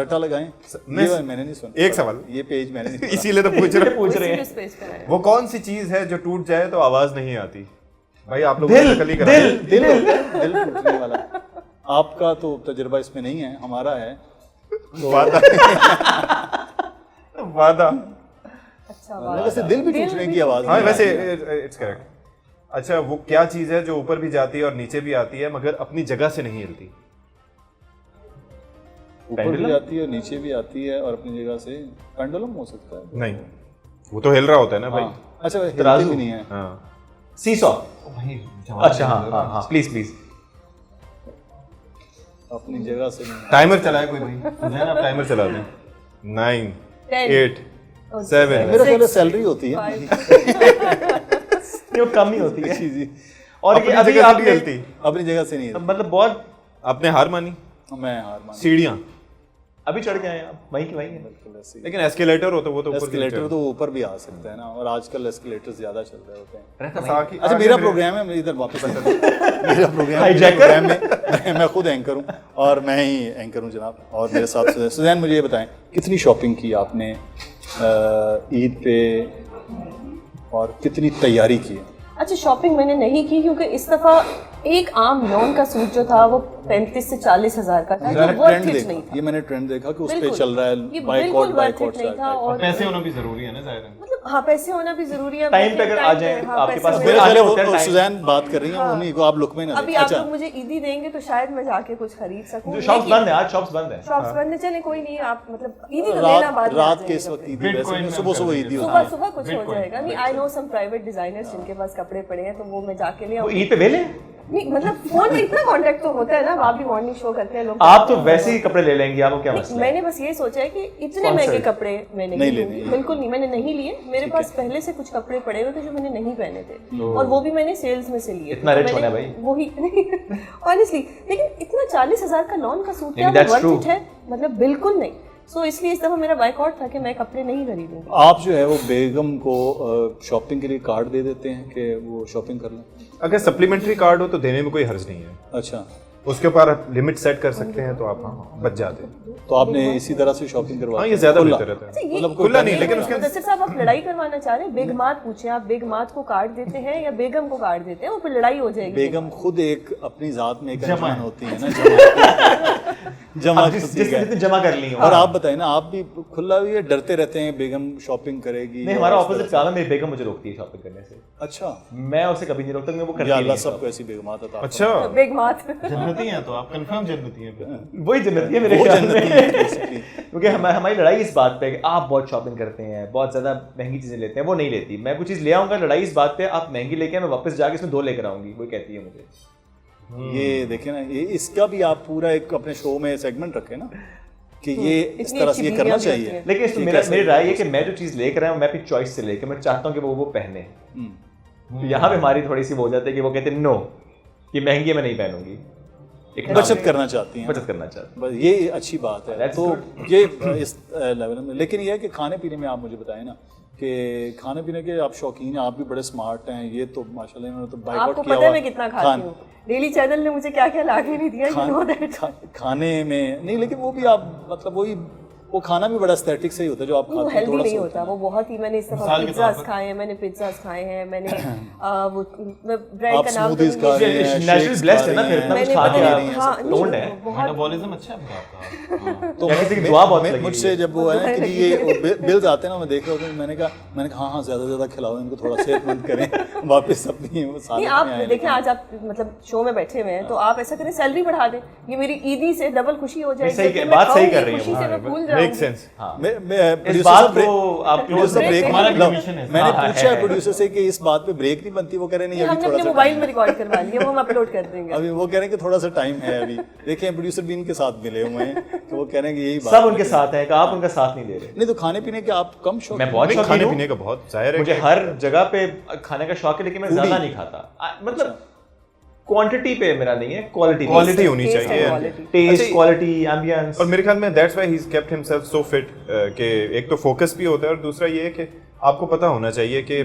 रटा लगाएं। मैं- ये मैंने नहीं सुना। एक सवाल। ये पेज मैंने नहीं पढ़ा। इसीलिए तो पूछ रहे पूछ रहे हैं। स्पेस पर है। वो कौन सी चीज है जो टूट जाए तो आवाज नहीं आती? भाई आप लोग दिल, नकल ही करा दिल। दिल होता है, दिल टूटने वाला। आपका तो तजुर्बा इसमें नहीं है, हमारा है। वादा वादा। अच्छा वैसे दिल भी टूटने की आवाज हाँ नहीं वैसे आती है। It's correct. अच्छा, वो क्या चीज है जो ऊपर भी जाती है और नीचे भी आती है मगर अपनी जगह से नहीं हिलती? ऊपर भी जाती है, नीचे भी आती है और अपनी जगह से। पेंडुलम हो सकता है। नहीं, वो तो हिल रहा होता है ना भाई। हाँ। अच्छा, हिलती तराजू। भी नहीं है। हाँ सीसॉ। अच्छा हाँ हाँ हाँ, प्लीज प्लीज। अपनी जगह से नहीं। टाइमर चलाए कोई भाई, मुझे ना टाइमर चला दें। 9 10, 8 7 मेरा ख्याल है सैलरी होती है। ये वो कम ही होती है। जी। और ये अपनी अभी जगह से नहीं आपने हिलती। अपनी जगह से नहीं हिलती। मतलब बहुत आपने हार मानी? मैं हार मान। सीढ़ियां, अभी चढ़ के आए आप, वहीं की वहीं है। बिल्कुल ऐसे ही। लेकिन एस्केलेटर हो तो वो तो ऊपर की एस्केलेटर नीचे। तो ऊपर भी आ सकता है ना, और आजकल एस्केलेटर ज्यादा चल रहे होते हैं। साकी- अच्छा, आगे मेरा मेरे- प्रोग्राम है, मैं इधर वापस आता हूं। मेरा प्रोग्राम Hijacker? में मैं खुद एंकर हूँ और मैं ही एंकर हूँ जनाब, और मेरे साथ सुजैन। मुझे ये बताएं, कितनी शॉपिंग की आपने ईद पे और कितनी तैयारी की है? अच्छा, शॉपिंग मैंने नहीं की क्योंकि इस दफा एक आम लॉन का सूट जो था वो 35 से 40 हजार का था, जो मैंने वर्थ ट्रेंड इट देखा, नहीं था। ये मैंने ट्रेंड देखा कि उस पे बिल्कुल। चल रहा ये है बिल्कुल बाइकआउट worth it नहीं था। और पैसे होना भी जरूरी है ना जाहिर है। मतलब हाँ, पैसे होना भी जरूरी है। टाइम पे अगर टाइम आ पे, जाए, हाँ, आपके पैसे पास होने- मेरा आगे ख्याल है होता है वो टाइम। सुजैन बात कर रही हैं, हाँ। उन्हीं को आप लुक में ना अभी दें। आप अच्छा, लोग मुझे ईदी देंगे तो शायद मैं जाके कुछ खरीद सकूं। जो शॉप्स बंद है आज, शॉप्स बंद है। शॉप्स बंद है, चले कोई नहीं। आप मतलब ईदी तो लेना बाद में आ रात के इस जाएगा। वक्त ईदी, वैसे नहीं, सुबह सुबह ईदी होती सुबह है। सुबह कुछ हो जाएगा। नहीं, I know some private designers जिनके पास कपड़े पड़े हैं, तो वो मैं जाके ले वो आऊंगी। ईद पे वेले? नहीं मतलब फोन में इतना कांटेक्ट तो होता है ना, वहाँ भी मॉर्निंग शो करते हैं लोग। आप तो वैसे ही कपड़े ले लेंगे, आपको क्या नहीं, मसला है? मैंने बस ये सोचा है कि इतने महंगे कपड़े मैंने नहीं नहीं लेने। लूंगी। बिल्कुल नहीं, मैंने नहीं लिए। मेरे पास पहले से कुछ कपड़े पड़े हुए थे जो मैंने नहीं पहने थे, और वो भी मैंने सेल्स में से लिए थे। इतना तो rich मैंने होना है भाई। वही ऑनेस्टली। लेकिन इतना 40,000 का लॉन का सूट क्या Maybe that's worth true. It है? मतलब बिल्कुल नहीं। सो इसलिए इस दफा मेरा बाइकआउट था कि मैं कपड़े नहीं खरीदूंगी। आप जो है वो बेगम को शॉपिंग के लिए कार्ड दे देते हैं कि वो शॉपिंग कर लें? अगर सप्लीमेंट्री कार्ड हो तो देने में कोई हर्ज नहीं है। अच्छा, उसके ऊपर आप लिमिट सेट कर सकते हैं तो आप बच जाते हैं। तो आपने इसी तरह से शॉपिंग करवा? हाँ, ये ज्यादा बेहतर रहता है। मतलब खुला नहीं, लेकिन उसके मुदस्सिर साहब आप लड़ाई करवाना चाह रहे हैं, बेगमात पूछे, आप बेगमात को काट देते हैं या बेगम को काट देते हैं, वो फिर लड़ाई हो जाएगी। बेगम खुद एक अपनी जात में एक अंजमन होती है ना, जमा जितने जमा कर ली हो। और आप बताइए ना, आप भी खुला भी है, डरते रहते हैं बेगम शॉपिंग करेगी? नहीं, हमारा ऑपोजिट काम है, मेरी बेगम मुझे रोकती है शॉपिंग करने से। अच्छा, मैं उसे कभी नहीं रोकता क्योंकि वो करती या अल्लाह नहीं है। सबको ऐसी बेगमात अता अच्छा बेगमात जन्नती हैं तो आप कंफर्म जन्नती हैं। वही जन्नती है मेरे वो ख्याल जन्नती में। है basically। क्योंकि हमारी लड़ाई इस बात पे है कि आप बहुत शॉपिंग करते हैं, बहुत ज़्यादा महंगी चीज़ें लेते हैं, वो नहीं लेती। मैं कुछ चीज़ ले आऊँगा, लड़ाई इस बात पे, आप महंगी लेके आए, मैं वापस जाके इसमें 2 लेकर आऊँगी, वही कहती है मुझे। ये देखे ना, ये इसका भी आप पूरा एक अपने शो में सेगमेंट रखें ना कि ये इस इतनी तरह अच्छी से ये बीवियां करना भी चाहिए। होती हैं। लेकिन इसमें ये कैसे मेरी राय है कि मैं जो चीज़ लेकर आया हूँ, मैं अपनी चॉइस से लेकर, मैं चाहता हूँ कि वो पहने। तो यहाँ पे हमारी थोड़ी सी वो हो जाती है कि वो कहते हैं नो, ये महंगी है, मैं नहीं पहनूंगी। एक बचत करना चाहती हैं, बचत करना चाहती बस ये अच्छी बात है। That's तो ये इस लेवल में, लेकिन ये है कि खाने पीने में आप मुझे बताएं ना कि खाने पीने के आप शौकीन हैं, आप भी बड़े स्मार्ट हैं। ये तो माशाल्लाह इन्होंने तो बाइकआउट आपको किया पता है हुआ मैं कितना खाती हूँ, डेली चैनल ने मुझे क्या क्या ला के नहीं दिया, you know that। खाने में नहीं, लेकिन वो भी आप मतलब वही वो खाना भी बड़ा एस्थेटिक से ही होता है जो आप वो खाते हैं, हेल्दी थोड़ा नहीं सा होता, वो बहुत ही, मैंने इस दफा पिज्जाज खाए हैं, मैंने पिज्जाज खाए हैं, मैंने वो ब्रांड आप का नाम smoothies खा रहे हैं, नेचुरल shakes ब्लेस्ड खा है ना, रही फिर हैं। इतना कुछ मैंने खा के पता आप नहीं, हाँ, टोन्ड है। बहुत मेटाबॉलिज्म अच्छा है आपका। तो या किसी की दुआ बहुत लगी हुई मुझसे है। जब वो है ना कि ये बिल्स आते हैं ना, मैं देख रहा हूँ, मैंने कहा हाँ ज़्यादा ज़्यादा खिलाओ इनको, थोड़ा सेहतमंद करें वापस अपनी वो साथ नहीं। में आप आए। देखें, आज आप मतलब शो में बैठे हुए हैं, तो आप ऐसा करें, सैलरी बढ़ा दें, ये मेरी ईदी से डबल खुशी हो जाएगी। सही कि बात मैं सही खाऊंगी, कर रही हैं खुशी वो। से मैं भूल मेक जाऊंगी। सेंस। इस बात को आप प्रोड्यूसर ब्रेक हमारा मैंने पूछा है प्रोड्यूसर से कि इस बात पे ब्रेक नहीं बनती, वो कह रहे नहीं, अभी हमने थोड़ा अपने सा मोबाइल में रिकॉर्ड करवा लिया, वो हम अपलोड कर देंगे। अभी वो कह रहे हैं कि थोड़ा सा टाइम है अभी। देखें प्रोड्यूसर भी इनके साथ मिले हुए हैं, तो वो कह रहे हैं कि यही बात सब उनके साथ हैं, आप उनका साथ नहीं दे रहे। नहीं। तो खाने पीने के आप कम शौक? मैं बहुत नहीं, शौकीन खाने हूँ, पीने का बहुत जाहिर है मुझे कि- हर जगह पे खाने का शौक है, लेकिन मैं ज्यादा नहीं खाता। मतलब क्वांटिटी पे मेरा नहीं है, क्वालिटी क्वालिटी होनी Taste and चाहिए। quality। टेस्ट, अच्छा, क्वालिटी, एम्बियंस। और मेरे ख्याल में that's why he has kept himself so fit कि एक तो फोकस भी होता है, और दूसरा ये है कि आपको पता होना चाहिए कि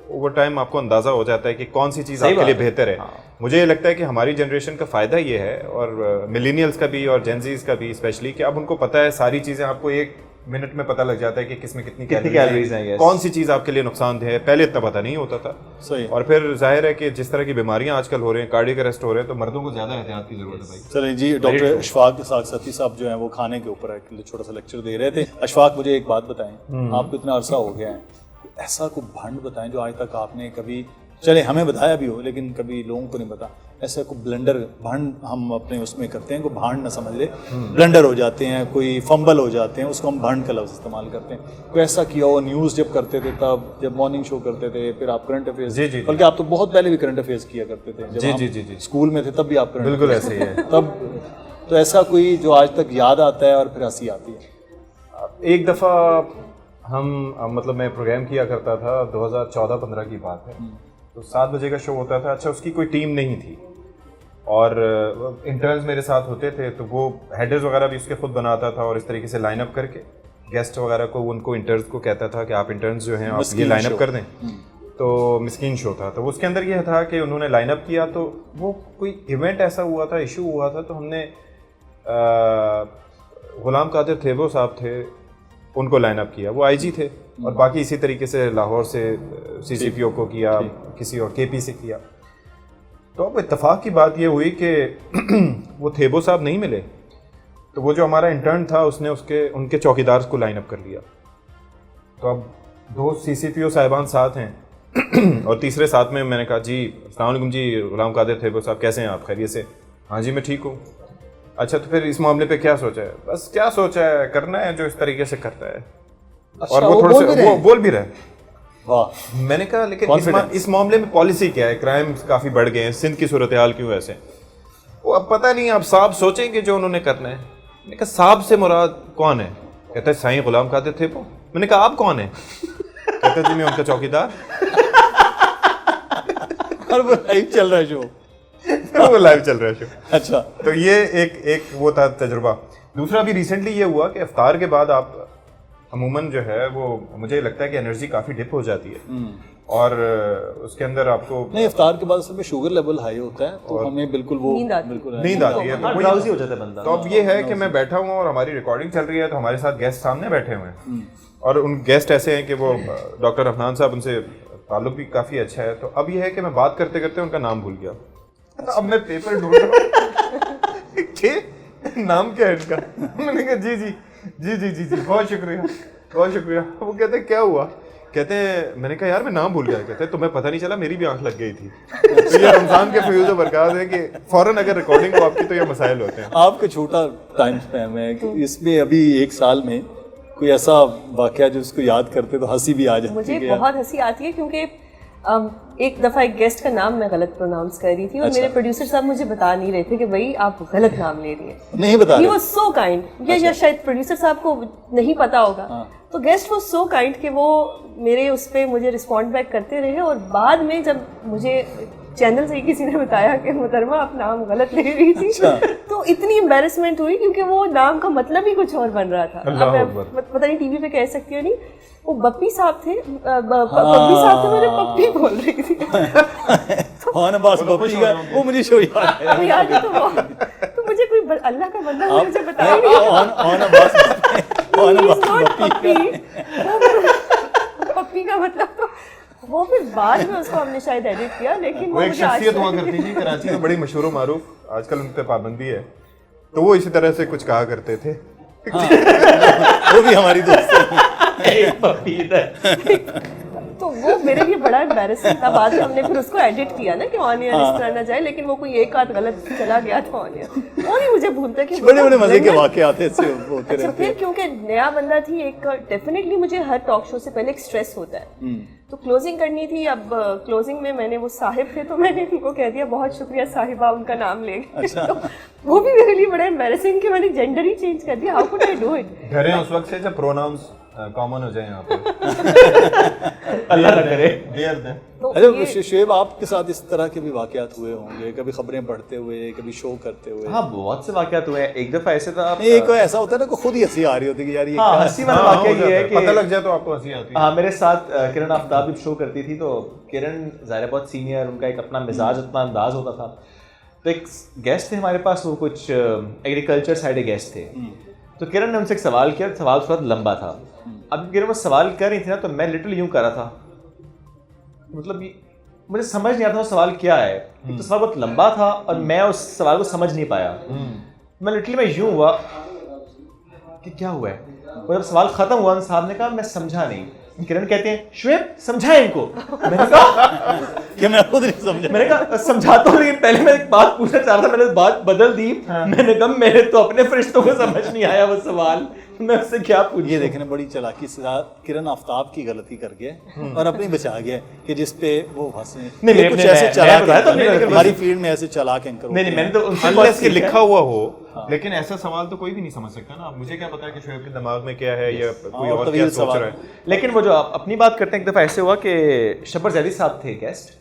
ओवर टाइम आपको अंदाजा हो जाता है कि कौन सी चीज़ सही आपके लिए बात है। बेहतर है। मुझे ये लगता है कि हमारी जनरेशन का फ़ायदा ये है, और मिलेनियल्स का भी और जेनजीज का भी स्पेशली, कि अब उनको पता है सारी चीज़ें, आपको 1 मिनट में पता लग जाता है कि किसमें कितनी कैलोरीज हैं, yes। कौन सी चीज़ आपके लिए नुकसानदेह है। पहले इतना पता नहीं होता था। सही। और फिर जाहिर है कि जिस तरह की बीमारियां आजकल हो रही हैं, कार्डियक अरेस्ट हो रहे हैं, तो मर्दों को ज़्यादा एहतियात की ज़रूरत है भाई। चलें जी, डॉक्टर अशफाक सागसती साहब जो हैं वो खाने के ऊपर एक छोटा सा लेक्चर दे रहे थे। अशफाक, मुझे एक बात बताएं, आपको इतना अरसा हो गया है, ऐसा कोई भंड बताएं जो आज तक आपने कभी, चले हमें बताया भी हो लेकिन कभी लोगों को नहीं पता, ऐसा कोई ब्लंडर, भंड हम अपने उसमें करते हैं, कोई भांड ना समझ ले, ब्लंडर हो जाते हैं, कोई फंबल हो जाते हैं, उसको हम भंड का लफ्ज़ इस्तेमाल करते हैं। कोई ऐसा किया हो, न्यूज़ जब करते थे तब, जब मॉर्निंग शो करते थे, फिर आप करंट अफेयर्स, जी। बल्कि आप तो बहुत पहले भी करंट अफेयर्स किया करते थे, जब हम जी। स्कूल में थे तब भी आप करंट बिल्कुल अफेयर्स ऐसे ही है। तब। तो ऐसा कोई जो आज तक याद आता है और फिर हंसी आती है? एक दफ़ा हम मतलब मैं प्रोग्राम किया करता था, 2014-15 की बात है, तो 7 बजे का शो होता था। अच्छा, उसकी कोई टीम नहीं थी और इंटर्न्स मेरे साथ होते थे, तो वो हेडर्स वगैरह भी उसके खुद बनाता था, और इस तरीके से लाइन अप करके गेस्ट वगैरह को, उनको इंटर्न्स को कहता था कि आप इंटर्न्स जो हैं आप ये लाइन अप कर दें। तो मिस्कीन शो था, तो उसके अंदर ये था कि उन्होंने लाइन अप किया, तो वो कोई इवेंट ऐसा हुआ था, इशू हुआ था, तो हमने गुलाम कादिर थेबो साहब थे, उनको लाइन अप किया। वो आईजी थे, और बाकी इसी तरीके से लाहौर से सीसीपीओ को किया, किसी और केपी से किया। तो अब इत्तेफाक की बात ये हुई कि वो थेबो साहब नहीं मिले, तो वो जो हमारा इंटर्न था उसने उनके चौकीदार को लाइन अप कर लिया। तो अब 2 सीसीपीओ साहिबान साथ हैं और तीसरे साथ में मैंने कहा, जी अस्सलाम वालेकुम जी, गुलाम कादिर थेबो साहब कैसे हैं आप, खैरियत से? हाँ जी मैं ठीक हूँ। अच्छा, तो फिर इस मामले पे क्या सोचा है? बस क्या सोचा है, करना है जो इस तरीके से करता है। अच्छा, और वो थोड़े से वो बोल भी रहे। वाह। मैंने कहा लेकिन इस मामले में पॉलिसी क्या है, क्राइम्स काफ़ी बढ़ गए हैं, सिंध की सूरत हाल क्यों ऐसे? वो अब पता नहीं, आप साहब सोचेंगे जो उन्होंने करना है। मैंने कहा साहब से मुराद कौन है? कहता है साईं गुलाम कादिर थे वो। मैंने कहा आप कौन है? कहता जी मैं उनका चौकीदार। और वो लाइव चल रहा है शो। वो लाइव चल रहा है शो। अच्छा, तो ये एक वो था तजुर्बा। दूसरा भी रिसेंटली ये हुआ कि इफ्तार के बाद आप अमूमन जो है वो, मुझे लगता है कि एनर्जी काफ़ी डिप हो जाती है, और उसके अंदर आपको नहीं, इफ्तार के बाद असल में शुगर लेवल हाई होता है तो हमें बिल्कुल वो नींद आती है। बिल्कुल नींद आती है। हाँ, तो ड्राउजी हो जाता है बंदा। तो अब ये है कि मैं बैठा हुआ और हमारी रिकॉर्डिंग चल रही है, तो हमारे साथ गेस्ट सामने बैठे हुए हैं और उन गेस्ट ऐसे हैं कि वो डॉक्टर अफनान साहब, उनसे ताल्लुक भी काफ़ी अच्छा है। तो अब ये है कि मैं बात करते करते उनका नाम भूल गया। अब मैं पेपर ढूंढ रहा हूँ कि नाम क्या है इनका। मैंने कहा जी जी जी जी जी जी बहुत शुक्रिया बहुत शुक्रिया। वो कहते क्या हुआ, कहते हैं, मैंने कहा यार मैं नाम भूल गया। कहते हैं तुम्हें पता नहीं चला, मेरी भी आंख लग गई थी। तो ये रमजान के फ्यूज बरकत है कि फौरन अगर रिकॉर्डिंग हो आपकी तो ये मसाइल होते हैं। आपका छोटा टाइम स्पैन है कि इसमें अभी एक साल में कोई ऐसा वाकया जो उसको याद करते तो हंसी भी आ जाती मुझे है। बहुत हंसी आती है क्योंकि एक दफ़ा एक गेस्ट का नाम मैं गलत प्रोनाउंस कर रही थी और मेरे प्रोड्यूसर साहब मुझे बता नहीं रहे थे कि भाई आप गलत नाम ले रही हैं। नहीं बता ही रहे। वाज सो काइंड, या शायद प्रोड्यूसर साहब को नहीं पता होगा, तो गेस्ट वाज सो काइंड कि वो मेरे उस पर मुझे रिस्पॉन्ड बैक करते रहे। और बाद में जब मुझे चैनल से किसी ने बताया कि मुहतरमा आप नाम गलत ले रही थी, तो इतनी एम्बेरसमेंट हुई क्योंकि वो नाम का मतलब ही कुछ और बन रहा था। अब मैं पता नहीं टीवी पे कह सकती हूँ नहीं, वो बप्पी साहब थे, पप्पी साहब थे, मैंने पप्पी बोल रही थी। हाँ ना, बस बप्पी का वो मुझे शो याद है। अब याद है तो मुझे कोई अल्लाह का बंदा मुझे बताया पप्पी का मतलब। तो वो फिर बाद में उसको हमने शायद एडिट किया, लेकिन वो एक शख्सियत हुआ करती थी कराची में, बड़ी मशहूर मारूफ, आजकल उन पर पाबंदी है, तो वो इसी तरह से कुछ कहा करते थे। वो भी हमारी दोस्त तो वो मेरे लिए बड़ा एम्बैरेसिंग था। बाद में हमने फिर उसको एडिट किया ना कि ऑन एयर इस तरह ना जाए, लेकिन वो कोई एक आध गलत चला गया था ऑन एयर। वो नहीं मुझे भूलता कि बड़े बड़े मजे के वाकये आते होते अच्छा, रहते फिर क्योंकि नया बंदा थी, एक डेफिनेटली मुझे हर टॉक शो से पहले एक स्ट्रेस होता है, तो क्लोजिंग करनी थी। अब क्लोजिंग में मैंने वो साहिब थे तो मैंने उनको कह दिया बहुत शुक्रिया साहिबा, उनका नाम ले गए। तो वो भी मेरे लिए बड़ा एम्बैरेसिंग कि मैंने जेंडर ही चेंज कर दिया। How could I do it? डरे उस वक्त से जब प्रोनाउंस कॉमन हो जाए यहाँ पे। अल्लाह ना करे। तो अच्छा शुएब, आपके साथ इस तरह के भी वाकयात हुए होंगे, कभी खबरें पढ़ते हुए, कभी शो करते हुए? हाँ, बहुत से वाकयात हुए हैं। एक दफ़ा ऐसे था, एक ऐसा होता है ना, खुद ही हंसी आ रही होती है कि यार ये हाँ, क्या हंसी वाला वाकया ये है कि पता लग जाए तो आपको हंसी आती है। हाँ, मेरे साथ किरण आफ्ताब भी शो करती थी, तो किरण ज़ाहिर बहुत सीनियर, उनका एक अपना मिजाज, अपना अंदाज होता था। तो एक गेस्ट थे हमारे पास, वो कुछ एग्रीकल्चर साइड के गेस्ट थे। तो किरण ने उनसे एक सवाल किया, सवाल थोड़ा लंबा था। अब किरण वो सवाल कर रही थी ना, तो मैं लिटरली यूँ कर रहा था, मतलब मुझे समझ नहीं आता वो सवाल क्या है। तो सवाल बहुत लंबा था और मैं उस सवाल को समझ नहीं पाया। मैं लिटरली मैं यूँ हुआ कि क्या हुआ है। और जब सवाल खत्म हुआ, साहब ने कहा मैं समझा नहीं। किरण कहते हैं शुएब समझाए इनको। मैंने कहा कि मैं खुद नहीं समझा। मैंने कहा समझाता हूँ, लेकिन पहले मैं एक बात पूछना चाह रहा था, मैंने बात बदल दी। मैंने कहा मेरे तो अपने फरिश्तों को समझ नहीं आया वो सवाल, मैं उससे क्या पूछूं। ये देखने बड़ी चालाकी से किरण आफ्ताब की गलती कर गया और अपनी बचा गया कि जिस पे वो फंसे। नहीं, कुछ नहीं, ऐसे मैं चालाक बताया तो नहीं, एंकर, हमारी फील्ड में ऐसे चालाक एंकर नहीं नहीं, मैंने तो उनसे अनलेस के लिखा हुआ हो, लेकिन ऐसा सवाल तो कोई भी नहीं समझ सकता ना। मुझे क्या पता है कि शुएब के दिमाग में क्या है या कोई और क्या सोच रहा है। लेकिन वो जो आप अपनी बात करते हैं, एक दफ़ा ऐसे हुआ कि शब्बर जैदी साहब थे गेस्ट,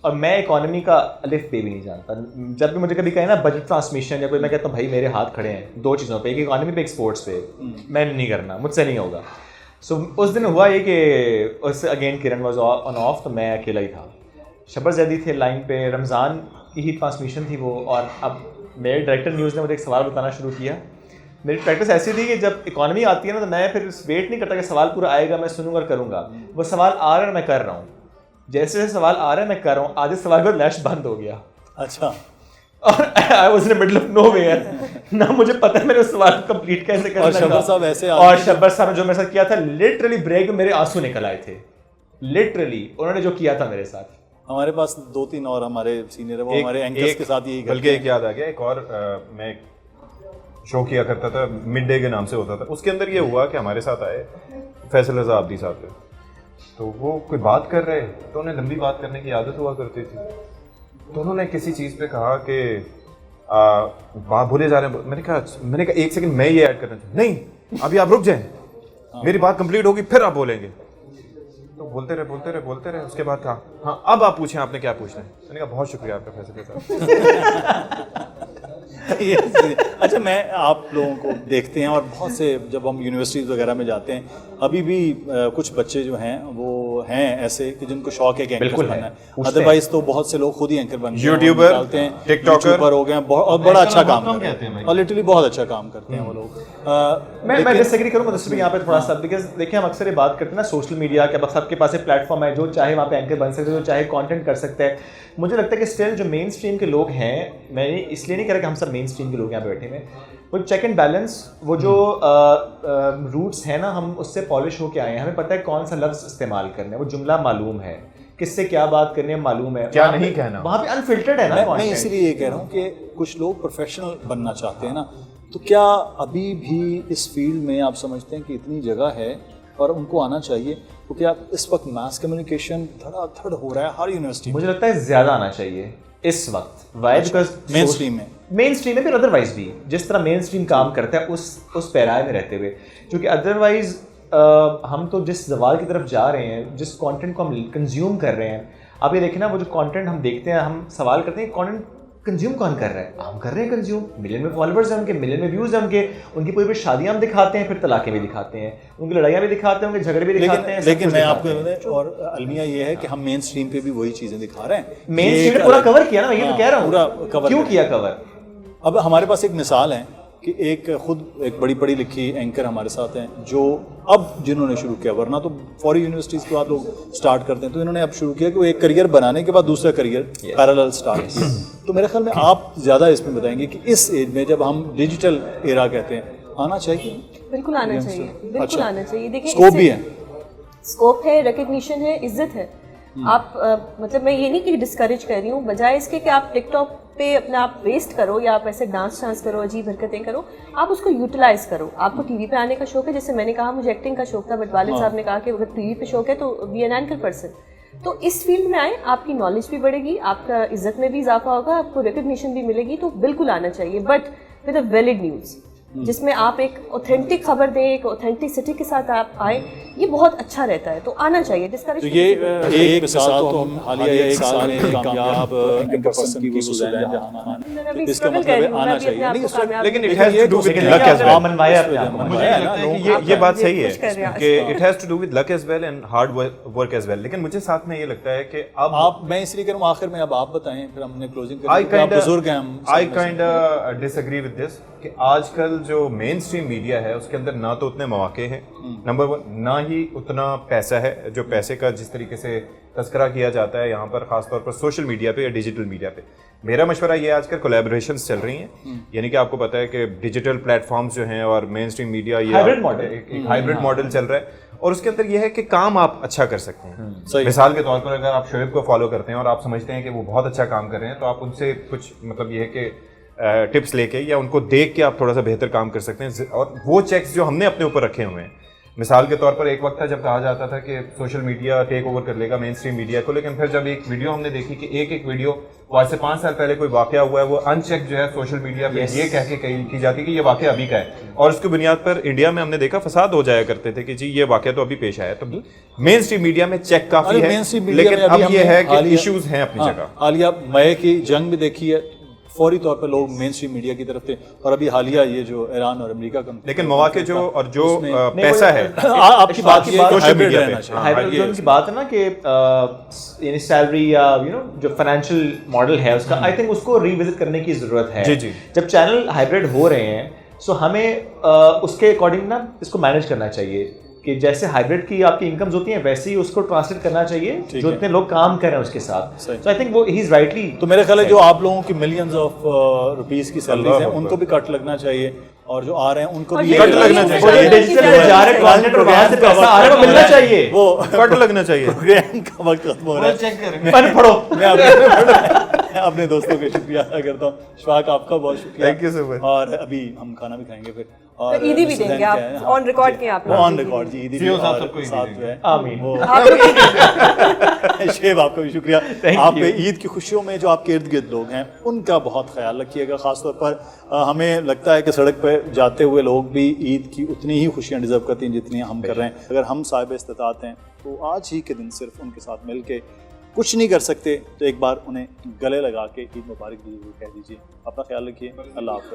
और मैं इकोनॉमी का अलिफ बे भी नहीं जानता। जब भी मुझे कभी कहे ना बजट ट्रांसमिशन या कोई, मैं कहता हूँ भाई मेरे हाथ खड़े हैं दो चीज़ों पे, एक इकोनॉमी पे, एक स्पोर्ट्स पे। मैं नहीं करना, मुझसे नहीं होगा। सो उस दिन हुआ ये कि उससे again Kiran was on off, तो मैं अकेला ही था। शब्बर जैदी थे लाइन पे, रमज़ान की ही ट्रांसमिशन थी वो। और अब मेरे डायरेक्टर न्यूज़ ने मुझे एक सवाल बताना शुरू किया। मेरी प्रैक्टिस ऐसी थी कि जब इकोनॉमी आती है ना, तो मैं फिर वेट नहीं करता कि सवाल पूरा आएगा, मैं सुनूंगा और करूँगा। वो सवाल आ रहा है, मैं कर रहा हूँ, जैसे जैसे सवाल आ रहा है मैं कर रहा हूँ। आधे सवाल का लैश बंद हो गया। अच्छा। और I was in the middle of nowhere, ना मुझे पता है मैंने उस सवाल को कंप्लीट कैसे करना। और शब्बर साहब ऐसे और शब्बर साहब ने जो मेरे साथ किया था, लिटरली ब्रेक में मेरे आंसू निकल आए थे। लिटरली उन्होंने जो किया था मेरे साथ। हमारे पास 2-3 और हमारे सीनियर है, वो हमारे एंकर्स के साथ यही बल्कि एक याद आ गया, एक और मैं शो किया करता था, मिड डे के नाम से होता था। उसके अंदर ये हुआ कि हमारे साथ आए फैसल रज़ा आब्दी साहब थे, तो वो कोई बात कर रहे, तो उन्हें लंबी बात करने की आदत हुआ करती थी। तो उन्होंने किसी चीज़ पे कहा कि बात भूले जा रहे हैं। मैंने कहा एक सेकंड मैं ये ऐड करना चाहूँ। नहीं, अभी आप रुक जाएं, मेरी बात कंप्लीट होगी फिर आप बोलेंगे। तो बोलते रहे। उसके बाद कहा हाँ अब आप पूछें, आपने क्या पूछना है। मैंने कहा बहुत शुक्रिया आपका फैसले साहब। अच्छा, मैं आप लोगों को देखते हैं और बहुत से जब हम यूनिवर्सिटीज़ वगैरह में जाते हैं, अभी भी कुछ बच्चे जो हैं वो हैं ऐसे कि जिनको शौक है कि एंकर बनना है। अदरवाइज तो बहुत से लोग खुद ही एंकर बन यूट्यूबर डालते हैं, टिकटॉकर हो गए और बड़ा अच्छा काम करते हैं और लिटरली बहुत अच्छा काम करते हैं वो लोग। मैं डिसएग्री करूंगा दोस्तों यहाँ पे थोड़ा सा, बिकॉज देखिए हम अक्सर ये बात करते हैं ना सोशल मीडिया के, बस आपके पास एक प्लेटफॉर्म है, जो चाहे वहाँ पे एंकर बन सकते हैं, जो चाहे कंटेंट कर सकते हैं। मुझे लगता है कि स्टिल जो मेन स्ट्रीम के लोग हैं, मैं इसलिए नहीं कह रहा कि हम सब मेन स्ट्रीम के लोग यहाँ पे बैठे हैं, वो चेक एंड बैलेंस, वो जो रूट्स हैं ना, हम उससे पॉलिश होके आए हैं, हमें पता है कौन सा लफ्ज़ इस्तेमाल करना है, वो जुमला मालूम है, किससे क्या बात करनी है मालूम है, क्या नहीं कहना, वहाँ पे अनफिल्टर्ड है ना। मैं इसीलिए ये कह रहा हूँ कि कुछ लोग प्रोफेशनल बनना चाहते हैं ना, तो क्या अभी भी इस फील्ड में आप समझते हैं कि इतनी जगह है और उनको आना चाहिए? तो क्या इस वक्त मास कम्युनिकेशन धड़ाधड़ हो रहा है हर यूनिवर्सिटी? मुझे लगता है ज़्यादा आना चाहिए इस वक्त। वाई? बिकॉज मेन स्ट्रीम में फिर अदरवाइज भी जिस तरह मेन स्ट्रीम काम करता है उस पैराए में रहते हुए, क्योंकि अदरवाइज हम तो जिस सवाल की तरफ जा रहे हैं, जिस कंटेंट को हम कंज्यूम कर रहे हैं, आप ये देखें ना, वो जो कंटेंट हम देखते हैं, हम सवाल करते हैं कंटेंट कंज्यूम कौन कर रहा है? हम कर रहे हैं कंज्यूम। मिलियन में फॉलोअर्स हैं उनके, मिलियन में व्यूज़ हैं उनके, उनकी पूरी पूरी शादियाँ हम दिखाते हैं, फिर तलाक़ें भी दिखाते हैं, उनकी लड़ाइयाँ भी दिखाते हैं, उनके झगड़े भी दिखाते हैं। लेकिन मैं आपको और अलमिया ये है कि हम मेन स्ट्रीम पे भी वही चीज़ें दिखा रहे हैं। मेन स्ट्रीम पूरा कवर किया ना, मैं ये तो कह रहा हूँ, पूरा कवर क्यों किया कवर? अब हमारे पास एक मिसाल है कि एक बड़ी पढ़ी लिखी एंकर हमारे साथ हैं, जो अब जिन्होंने शुरू किया, वरना तो फॉरेन यूनिवर्सिटीज़ के बाद लोग स्टार्ट करते हैं, तो इन्होंने अब शुरू किया कि वो एक करियर बनाने के बाद दूसरा करियर पैरेलल स्टार्ट किया। तो मेरे ख्याल में आप ज़्यादा इसमें बताएंगे कि इस एज में जब हम डिजिटल एरा कहते हैं, आना चाहिए? बिल्कुल आना चाहिए, बिल्कुल आना चाहिए। देखिए, स्कोप भी है, स्कोप है, रिकग्निशन है, इज्जत है। आप मतलब मैं ये नहीं कि डिस्करेज कर रही हूँ, बजाय इसके कि आप टिकटॉक पे अपना आप वेस्ट करो या आप ऐसे डांस करो, अजीब हरकतें करो, आप उसको यूटिलाइज करो। आपको टीवी पे आने का शौक है, जैसे मैंने कहा मुझे एक्टिंग का शौक था, बट वालिद साहब ने कहा कि अगर टीवी पे शौक है तो बी एन एंकर पर्सन। तो इस फील्ड में आए, आपकी नॉलेज भी बढ़ेगी, आपका इज्जत में भी इजाफा होगा, आपको रिकग्निशन भी मिलेगी, तो बिल्कुल आना चाहिए, but with a valid news, जिसमें आप एक ऑथेंटिक खबर दें, एक ऑथेंटिसिटी के साथ आप आए, ये बहुत अच्छा रहता है, तो आना चाहिए। डिस्करेज तो ये एक मिसाल तो हम हालिया एक साल में कामयाब एंकर पर्सन की वो सुज़ैन जहां, इसका मतलब आना चाहिए। लेकिन it has to do with luck as well. मुझे लगता है कि ये बात सही है कि it has to do with luck as well and hard work as well. लेकिन मुझे साथ में ये लगता है कि अब आप, मैं इसलिए कह रहा हूं आखिर में अब आप बताएं, फिर हमने क्लोजिंग करेंगे। आप बुजुर्ग हैं, हम I kind disagree with this कि आजकल जो मेन स्ट्रीम मीडिया है उसके अंदर ना तो उतने मौके हैं, नंबर वन, ना ही उतना पैसा है। जो पैसे का जिस तरीके से तस्करा किया जाता है यहाँ पर, खासतौर पर सोशल मीडिया पे या डिजिटल मीडिया पे, मेरा मशवरा ये आजकल कोलैबोरेशंस चल रही हैं, यानी कि आपको पता है कि डिजिटल प्लेटफॉर्म्स जो हैं और मेन स्ट्रीम मीडिया, ये एक हाइब्रिड मॉडल चल रहा है, और उसके अंदर ये है कि काम आप अच्छा कर सकते हैं। मिसाल के तौर पर अगर आप शोएब को फॉलो करते हैं और आप समझते हैं कि वो बहुत अच्छा काम कर रहे हैं, तो आप उनसे कुछ मतलब ये है कि टिप्स लेके या उनको देख के आप थोड़ा सा बेहतर काम कर सकते हैं। और वो चेक्स जो हमने अपने ऊपर रखे हुए हैं, मिसाल के तौर पर एक वक्त था जब कहा जाता था कि सोशल मीडिया टेक ओवर कर लेगा मेन स्ट्रीम मीडिया को, लेकिन फिर जब एक वीडियो हमने देखी कि एक वीडियो वो आज से 5 साल पहले कोई वाकया हुआ है, वो अनचेक जो है सोशल मीडिया पे ये कह के की जाती है कि ये वाकया अभी का है, और उसकी बुनियाद पर इंडिया में हमने देखा फसाद हो जाया करते थे कि जी ये वाकया तो अभी पेश आया। तो मेन स्ट्रीम मीडिया में चेक काफी है, लेकिन अब ये है कि इश्यूज हैं अपनी जगह। हालिया मई की जंग भी देखी है, फौरी तौर पर लोग मेन स्ट्रीम मीडिया की तरफ थे, और अभी हालिया ये जो ईरान और अमेरिका का, लेकिन मौके जो और जो पैसा है, आपकी बात सोशल मीडिया पे हाइब्रिड की बात है ना कि यानी सैलरी या जो फाइनेंशियल मॉडल है उसका, आई थिंक उसको रिविजिट करने की जरूरत है। जी। जब चैनल हाइब्रिड हो रहे हैं, सो हमें उसके अकॉर्डिंग ना इसको मैनेज करना चाहिए कि जैसे हाइब्रिड की आपकी इनकम्स होती हैं वैसे ही उसको ट्रांसलेट करना चाहिए जो इतने लोग काम कर रहे हैं उसके साथ। सो आई थिंक वो ही इज राइटली। तो मेरे ख्याल है जो आप लोगों की मिलियंस ऑफ रुपीस की सैलरीज हैं उनको भी कट लगना चाहिए, और जो आ रहे हैं उनको भी कट लगना चाहिए, डिजिटल जा रहे ट्रांसलेट और वहां से पैसा आ रहा है वो मिलना चाहिए, वो कट लगना चाहिए। प्रोग्राम का वक्त खत्म हो रहा है, चेक करें पढ़ो। मैं अपने दोस्तों का शुक्रिया अदा करता हूँ। शफाक आपका बहुत शुक्रिया, थैंक यू सो मच। और अभी हम खाना भी खाएंगे फिर, और ईदी भी देंगे आप ऑन रिकॉर्ड के, आप ऑन रिकॉर्ड जी ईदी भी साथ है। आमीन। शेब आपका भी शुक्रिया। आप ईद की खुशियों में जो आपके इर्द गिर्द लोग हैं उनका बहुत ख्याल रखिएगा। खासतौर पर हमें लगता है कि सड़क पर जाते हुए लोग भी ईद की उतनी ही खुशियाँ डिजर्व करती हैं जितनी हम कर रहे हैं। अगर हम साहिब इस्तिताअत हैं तो आज ही के दिन सिर्फ उनके साथ मिल के कुछ नहीं कर सकते तो एक बार उन्हें गले लगा के ईद मुबारक भी जरूर कह दीजिए। अपना ख्याल रखिए। अल्लाह हाफ़िज़।